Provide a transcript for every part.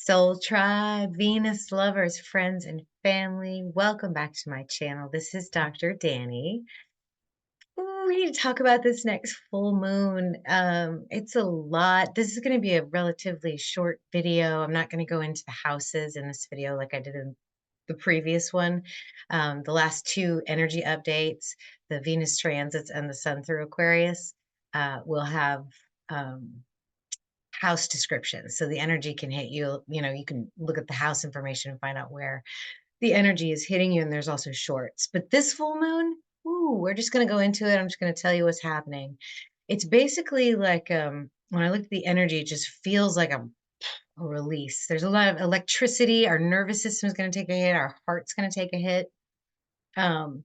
Soul Tribe, Venus lovers, friends, and family, welcome back to my channel. This is Dr. Danny. Ooh, we need to talk about this next full moon. It's a lot. This is going to be a relatively short video. I'm not going to go into the houses in this video like I did in the previous one. The last two energy updates, the Venus transits and the Sun through Aquarius, will have house descriptions. So the energy can hit you, you can look at the house information and find out where the energy is hitting you. And there's also shorts. But this full moon, ooh, we're just going to go into it. I'm just going to tell you what's happening. It's basically like when I look at the energy, it just feels like a release. There's a lot of electricity. Our nervous system is going to take a hit. Our heart's going to take a hit. Um,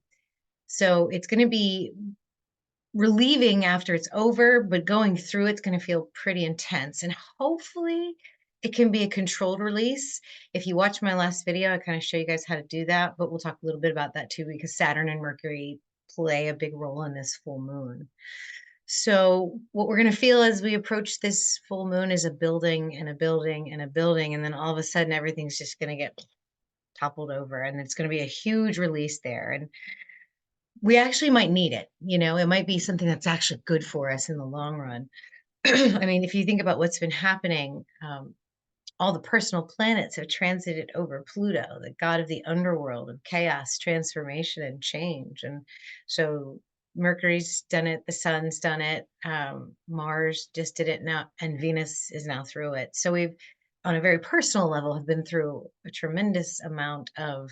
so it's going to be relieving after it's over, but going through it's going to feel pretty intense. And hopefully it can be a controlled release. If you watch my last video, I kind of show you guys how to do that, but we'll talk a little bit about that too, because Saturn and Mercury play a big role in this full moon. So what we're going to feel as we approach this full moon is a building and a building and a building. And then all of a sudden, everything's just going to get toppled over and it's going to be a huge release there. And we actually might need it. It might be something that's actually good for us in the long run. I mean, if you think about what's been happening, all the personal planets have transited over Pluto, the god of the underworld, of chaos, transformation, and change. And so Mercury's done it, the sun's done it, Mars just did it now, and Venus is now through it. So we've, on a very personal level, have been through a tremendous amount of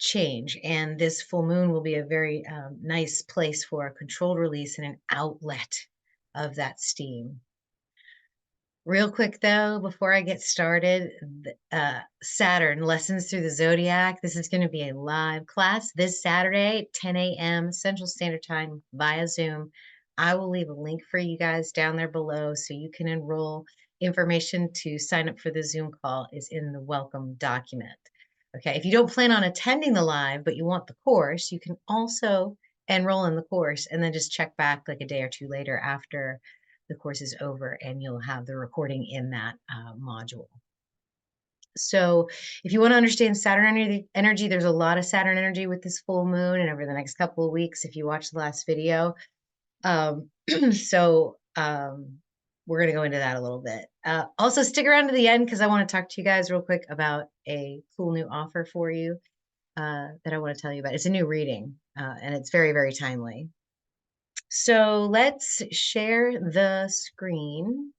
change. And this full moon will be a very nice place for a controlled release and an outlet of that steam. Real quick though, before I get started, Saturn, Lessons Through the Zodiac. This is going to be a live class this Saturday, 10 a.m. Central Standard Time via Zoom. I will leave a link for you guys down there below so you can enroll. Information to sign up for the Zoom call is in the welcome document. Okay, if you don't plan on attending the live, but you want the course, you can also enroll in the course and then just check back like a day or two later after the course is over and you'll have the recording in that module. So if you want to understand Saturn energy, there's a lot of Saturn energy with this full moon and over the next couple of weeks, if you watch the last video. We're going to go into that a little bit. Also, stick around to the end because I want to talk to you guys real quick about a cool new offer for you that I want to tell you about. It's a new reading and it's very, very timely. So let's share the screen.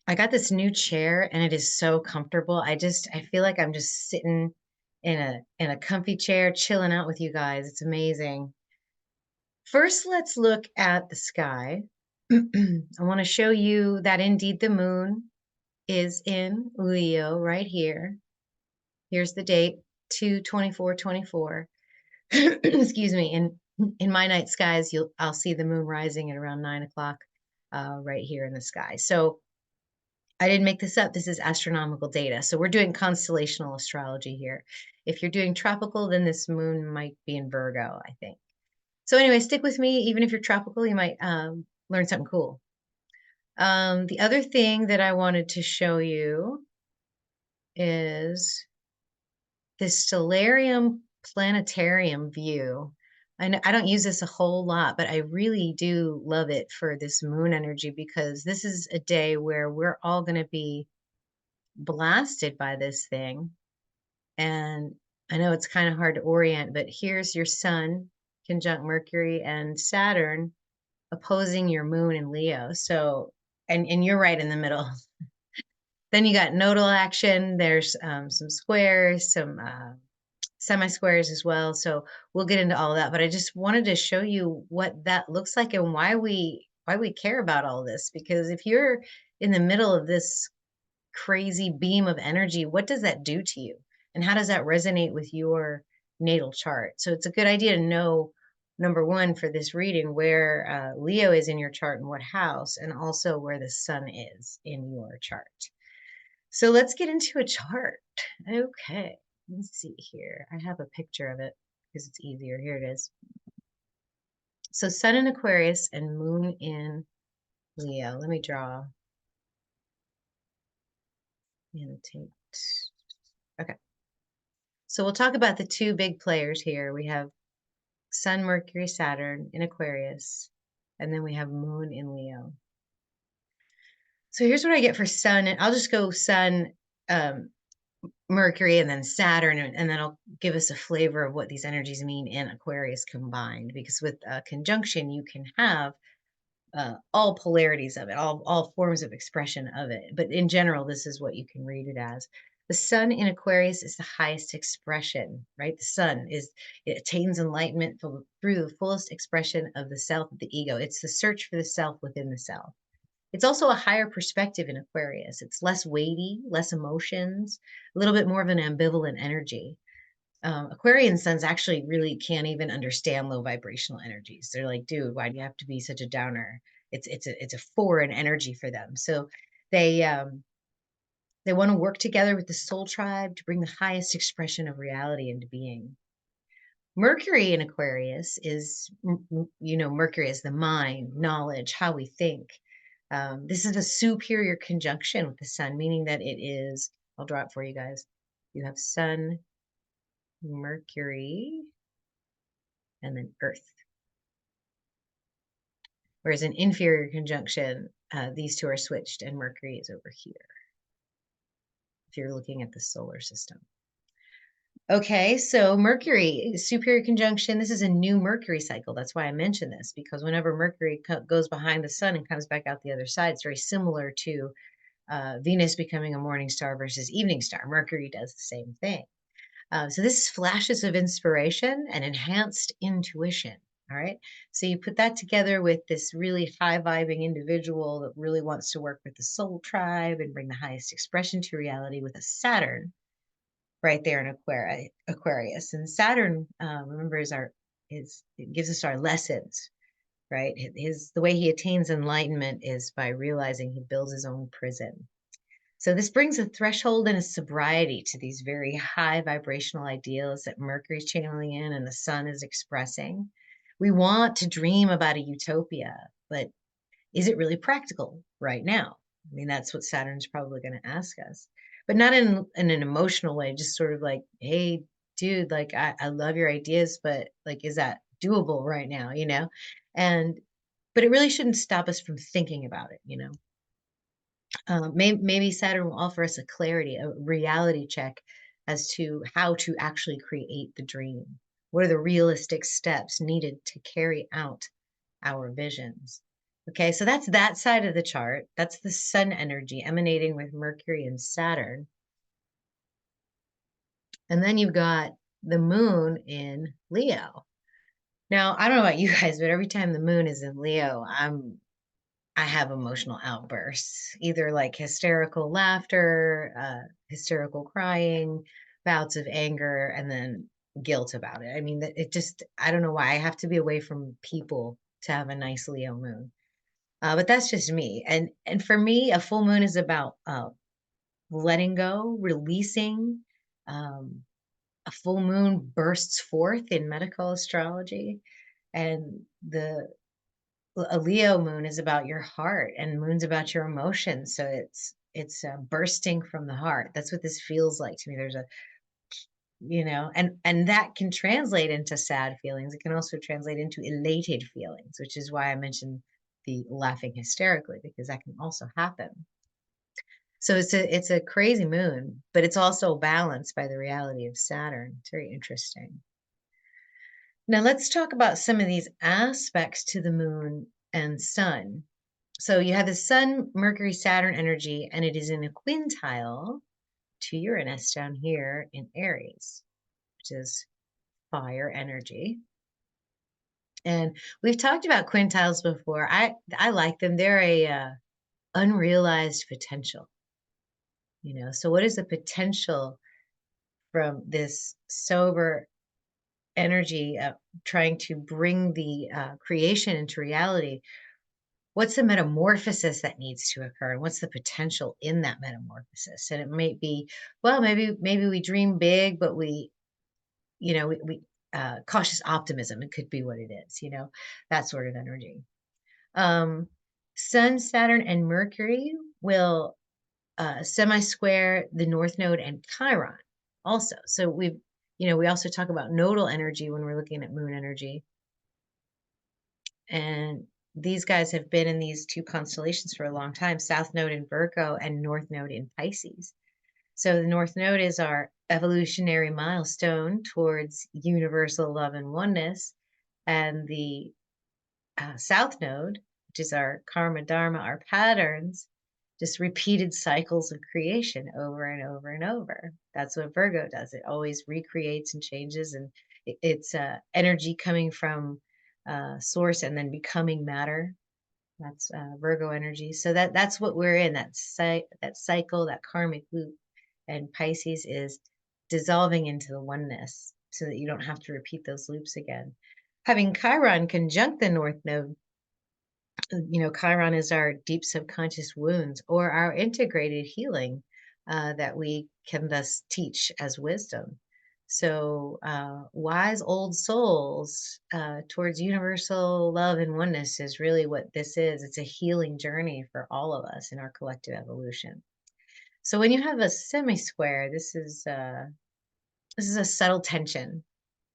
I got this new chair and it is so comfortable. I feel like I'm just sitting in a comfy chair, chilling out with you guys. It's amazing. First, let's look at the sky. I want to show you that indeed the moon is in Leo right here. Here's the date, 2/24/24. Excuse me. In my night skies, I'll see the moon rising at around 9 o'clock right here in the sky. So I didn't make this up. This is astronomical data. So we're doing constellational astrology here. If you're doing tropical, then this moon might be in Virgo, I think. So anyway, stick with me. Even if you're tropical, you might learn something cool. The other thing that I wanted to show you is this stellarium planetarium view. I don't use this a whole lot, but I really do love it for this moon energy because this is a day where we're all going to be blasted by this thing. And I know it's kind of hard to orient, but here's your sun conjunct Mercury and Saturn opposing your moon in Leo. So, and you're right in the middle. Then you got nodal action. There's some squares, some semi-squares as well. So we'll get into all of that. But I just wanted to show you what that looks like and why we care about all this. Because if you're in the middle of this crazy beam of energy, what does that do to you? And how does that resonate with your natal chart? So it's a good idea to know, number one, for this reading, where Leo is in your chart and what house, and also where the sun is in your chart. So let's get into a chart. Okay, let's see here. I have a picture of it because it's easier. Here it is. So sun in Aquarius and moon in Leo. Let me draw Annotate. Okay. So we'll talk about the two big players here. We have Sun, Mercury, Saturn in Aquarius, and then we have Moon in Leo. So here's what I get for Sun, and I'll just go Sun, Mercury, and then Saturn, and then I'll give us a flavor of what these energies mean in Aquarius combined. Because with conjunction, you can have all polarities of it, all forms of expression of it. But in general, this is what you can read it as. The sun in Aquarius is the highest expression, right? The sun it attains enlightenment through the fullest expression of the self, of the ego. It's the search for the self within the self. It's also a higher perspective in Aquarius. It's less weighty, less emotions, a little bit more of an ambivalent energy. Aquarian suns actually really can't even understand low vibrational energies. They're like, dude, why do you have to be such a downer? It's a foreign energy for them. So they want to work together with the soul tribe to bring the highest expression of reality into being. Mercury in Aquarius is, Mercury is the mind, knowledge, how we think. This is a superior conjunction with the sun, meaning that it is, I'll draw it for you guys. You have sun, Mercury, and then Earth. Whereas in inferior conjunction, these two are switched and Mercury is over here, if you're looking at the solar system. Okay, so Mercury, superior conjunction, this is a new Mercury cycle. That's why I mentioned this, because whenever Mercury goes behind the sun and comes back out the other side, it's very similar to Venus becoming a morning star versus evening star. Mercury does the same thing. So this is flashes of inspiration and enhanced intuition. All right. So you put that together with this really high vibing individual that really wants to work with the soul tribe and bring the highest expression to reality with a Saturn right there in Aquarius. And Saturn, remember, it gives us our lessons, right? The way he attains enlightenment is by realizing he builds his own prison. So this brings a threshold and a sobriety to these very high vibrational ideals that Mercury's channeling in and the sun is expressing. We want to dream about a utopia, but is it really practical right now? I mean, that's what Saturn's probably going to ask us, but not in an emotional way, just sort of like, hey, dude, like, I love your ideas, but like, is that doable right now? But it really shouldn't stop us from thinking about it. Maybe Saturn will offer us a clarity, a reality check as to how to actually create the dream. What are the realistic steps needed to carry out our visions? Okay, so that's that side of the chart. That's the sun energy emanating with Mercury and Saturn. And then you've got the moon in Leo. Now, I don't know about you guys, but every time the moon is in Leo, I have emotional outbursts, either like hysterical laughter, hysterical crying, bouts of anger, and then guilt about it. I mean, I don't know why I have to be away from people to have a nice Leo moon. But that's just me. And for me, a full moon is about letting go, releasing. Um, a full moon bursts forth in medical astrology, and a Leo moon is about your heart, and moon's about your emotions. So it's bursting from the heart. That's what this feels like to me. There's and that can translate into sad feelings. It can also translate into elated feelings, which is why I mentioned the laughing hysterically, because that can also happen. So it's a crazy moon, but it's also balanced by the reality of Saturn. It's very interesting. Now let's talk about some of these aspects to the moon and sun. So you have the sun, Mercury, Saturn energy, and it is in a quintile to Uranus down here in Aries, which is fire energy. And we've talked about quintiles before. I like them. They're a unrealized potential. So what is the potential from this sober energy of trying to bring the creation into reality? What's the metamorphosis that needs to occur, and what's the potential in that metamorphosis? And it might be, well, maybe we dream big, but we cautious optimism. It could be what it is, that sort of energy. Sun, Saturn, and Mercury will semi-square the North Node and Chiron also. So we also talk about nodal energy when we're looking at moon energy. And these guys have been in these two constellations for a long time, South Node in Virgo and North Node in Pisces. So the North Node is our evolutionary milestone towards universal love and oneness. And the South Node, which is our karma, dharma, our patterns, just repeated cycles of creation over and over and over. That's what Virgo does. It always recreates and changes, and it's energy coming from source and then becoming matter. That's Virgo energy. So that's what we're in, that cycle, that karmic loop. And Pisces is dissolving into the oneness so that you don't have to repeat those loops again. Having Chiron conjunct the North Node, Chiron is our deep subconscious wounds or our integrated healing that we can thus teach as wisdom. So, wise old souls towards universal love and oneness is really what this is. It's a healing journey for all of us in our collective evolution. So, when you have a semi-square, this is a subtle tension,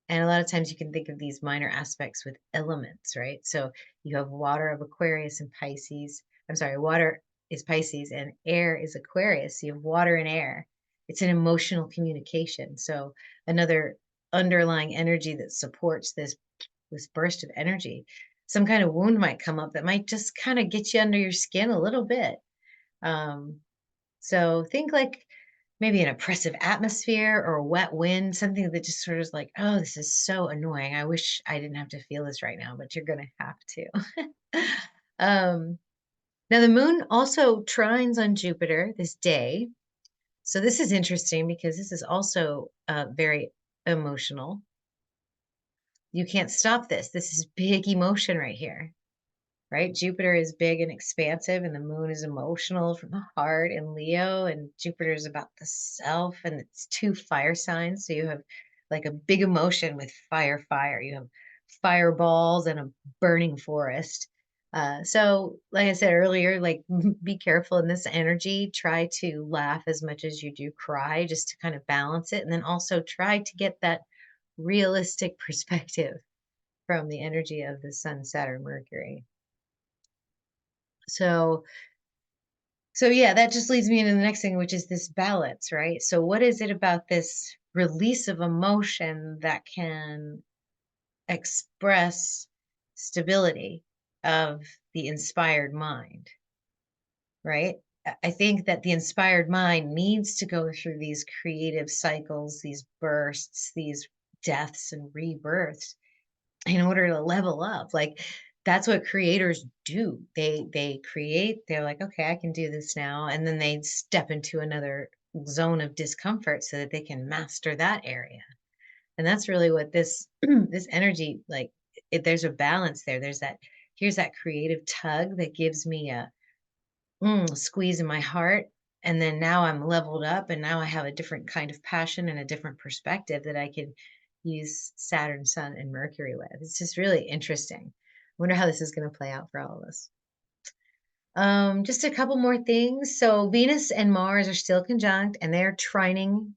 and a lot of times you can think of these minor aspects with elements, right? So you have water of Aquarius and Pisces. I'm sorry, water is Pisces and air is Aquarius. So you have water and air. It's an emotional communication. So another underlying energy that supports this burst of energy. Some kind of wound might come up that might just kind of get you under your skin a little bit. Um, so think like maybe an oppressive atmosphere or a wet wind, something that just sort of is like, oh, this is so annoying. I wish I didn't have to feel this right now, but you're going to have to. um, Now, the moon also trines on Jupiter this day. So this is interesting because this is also very emotional. You can't stop this. This is big emotion right here, right? Jupiter is big and expansive, and the moon is emotional from the heart in Leo, and Jupiter is about the self, and it's two fire signs. So you have like a big emotion with fire, fire. You have fireballs and a burning forest. So, like I said earlier, like be careful in this energy. Try to laugh as much as you do cry, just to kind of balance it, and then also try to get that realistic perspective from the energy of the Sun, Saturn, Mercury. So, so yeah, that just leads me into the next thing, which is this balance, right? So what is it about this release of emotion that can express stability of the inspired mind, right? I think that the inspired mind needs to go through these creative cycles, these bursts, these deaths and rebirths in order to level up. Like that's what creators do. They create, they're like, okay, I can do this now, and then they step into another zone of discomfort so that they can master that area. And that's really what this this energy, like there's a balance there. There's that, here's that creative tug that gives me a squeeze in my heart, and then now I'm leveled up, and now I have a different kind of passion and a different perspective that I can use Saturn, Sun, and Mercury with. It's just really interesting. I wonder how this is going to play out for all of us. Just a couple more things. So Venus and Mars are still conjunct, and they're trining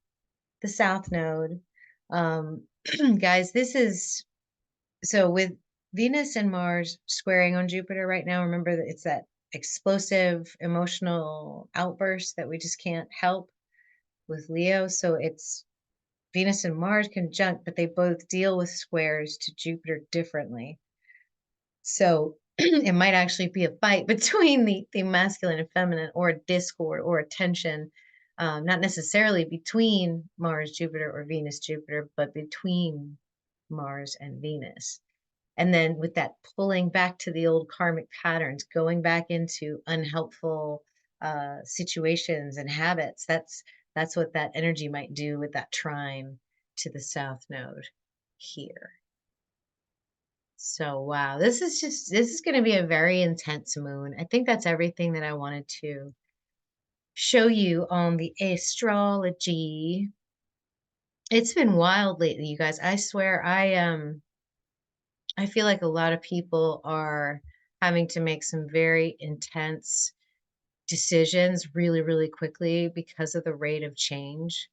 the South Node. Um, Guys, this is so with Venus and Mars squaring on Jupiter right now. Remember that it's that explosive emotional outburst that we just can't help with Leo. So it's Venus and Mars conjunct, but they both deal with squares to Jupiter differently. So it might actually be a fight between the masculine and feminine, or a discord or a tension, not necessarily between Mars, Jupiter, or Venus, Jupiter, but between Mars and Venus. And then with that pulling back to the old karmic patterns, going back into unhelpful situations and habits, that's what that energy might do with that trine to the South Node here. So, wow, this is going to be a very intense moon. I think that's everything that I wanted to show you on the astrology. It's been wild lately, you guys. I swear, I feel like a lot of people are having to make some very intense decisions really, really quickly because of the rate of change.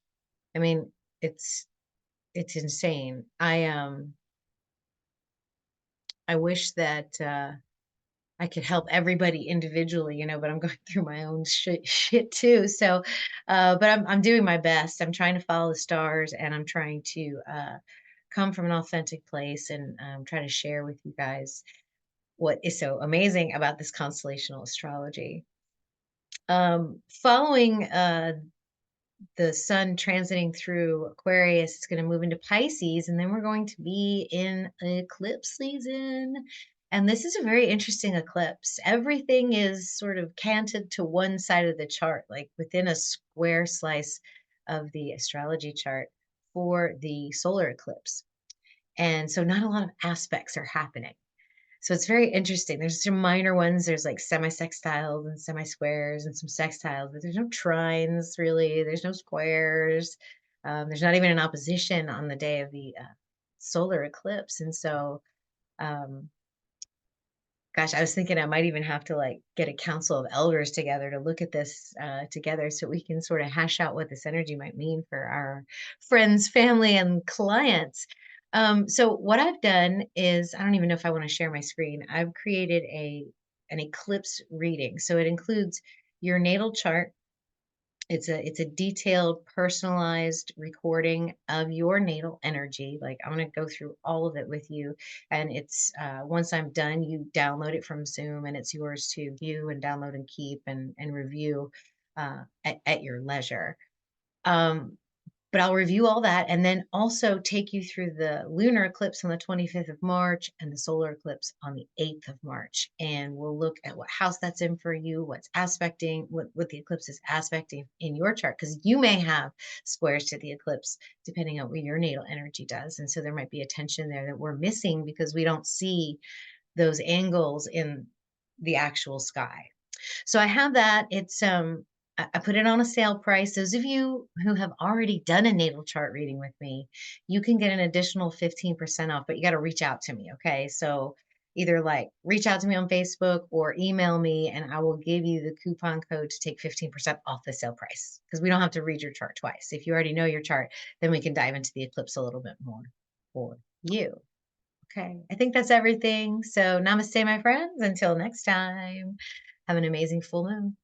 I mean, it's it's insane. I wish that I could help everybody individually, but I'm going through my own shit too. So, but I'm doing my best. I'm trying to follow the stars, and I'm trying to come from an authentic place, and try to share with you guys what is so amazing about this constellational astrology. Following the sun transiting through Aquarius, it's going to move into Pisces, and then we're going to be in eclipse season. And this is a very interesting eclipse. Everything is sort of canted to one side of the chart, like within a square slice of the astrology chart for the solar eclipse. And so not a lot of aspects are happening. So it's very interesting. There's some minor ones. There's like semi-sextiles and semi-squares and some sextiles, but there's no trines really. There's no squares. There's not even an opposition on the day of the solar eclipse. And so um, gosh, I was thinking I might even have to like get a council of elders together to look at this together so we can sort of hash out what this energy might mean for our friends, family, and clients. So what I've done is, I don't even know if I want to share my screen. I've created an eclipse reading. So it includes your natal chart. It's a detailed, personalized recording of your natal energy. Like I'm going to go through all of it with you, and it's once I'm done, you download it from Zoom, and it's yours to view and download and keep and review at your leisure. Um, but I'll review all that and then also take you through the lunar eclipse on the 25th of March and the solar eclipse on the 8th of March. And we'll look at what house that's in for you, what's aspecting, what the eclipse is aspecting in your chart, because you may have squares to the eclipse depending on what your natal energy does. And so there might be a tension there that we're missing because we don't see those angles in the actual sky. So I have that. I put it on a sale price. Those of you who have already done a natal chart reading with me, you can get an additional 15% off, but you got to reach out to me. Okay. So either like reach out to me on Facebook or email me, and I will give you the coupon code to take 15% off the sale price, because we don't have to read your chart twice. If you already know your chart, then we can dive into the eclipse a little bit more for you. Okay. I think that's everything. So namaste, my friends. Until next time, have an amazing full moon.